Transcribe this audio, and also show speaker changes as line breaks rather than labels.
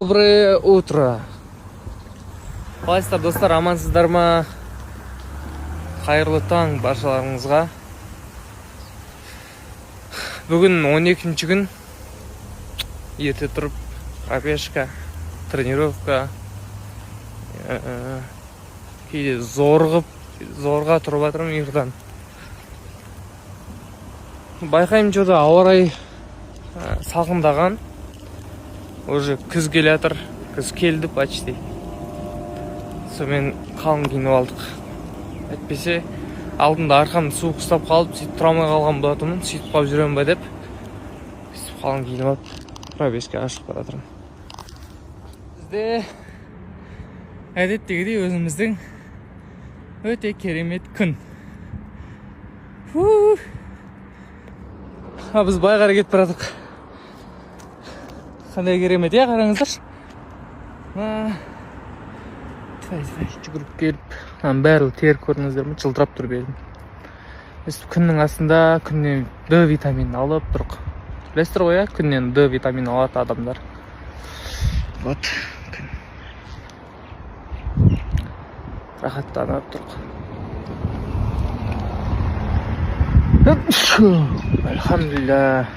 Доброе утро. Қалайсыздар достар, амансыздар ма? Қайырлы таң баршаларыңызға. Бүгін 12-ші күн. Ерте тұрып, пробежка, тренировка. Кейде зорға тұрып жатырмын ұйқыдан. Байқаймын жода ауа райы салқындаған. Уже күз келе жатыр. Күз келді почти. Сонымен қалың киініп алдық. Әйтпесе алдында арқам суық ұстап қалып, сөйтіп тұра алмай қалған болатынмын. Сөйтіп қалып жүремін ба деп. Сөйтіп қалың киініп алып, пробежкаға шығып бара жатырмын. Бізде әдеттегідей өзіміздің өте керемет күн. Біз байғара кетіп барадық. Қандай керемет, қараңыздар. Жүгіріп келіп, бәрі тер көріңіздер ме? Жылтырап тұр белім. Біз күннің астында күннен D витаминін алып тұрық. Білесіздер ғой, күннен D витаминін алады адамдар. Вот, күн. Рахаттанып тұрық. Альхамдулилля.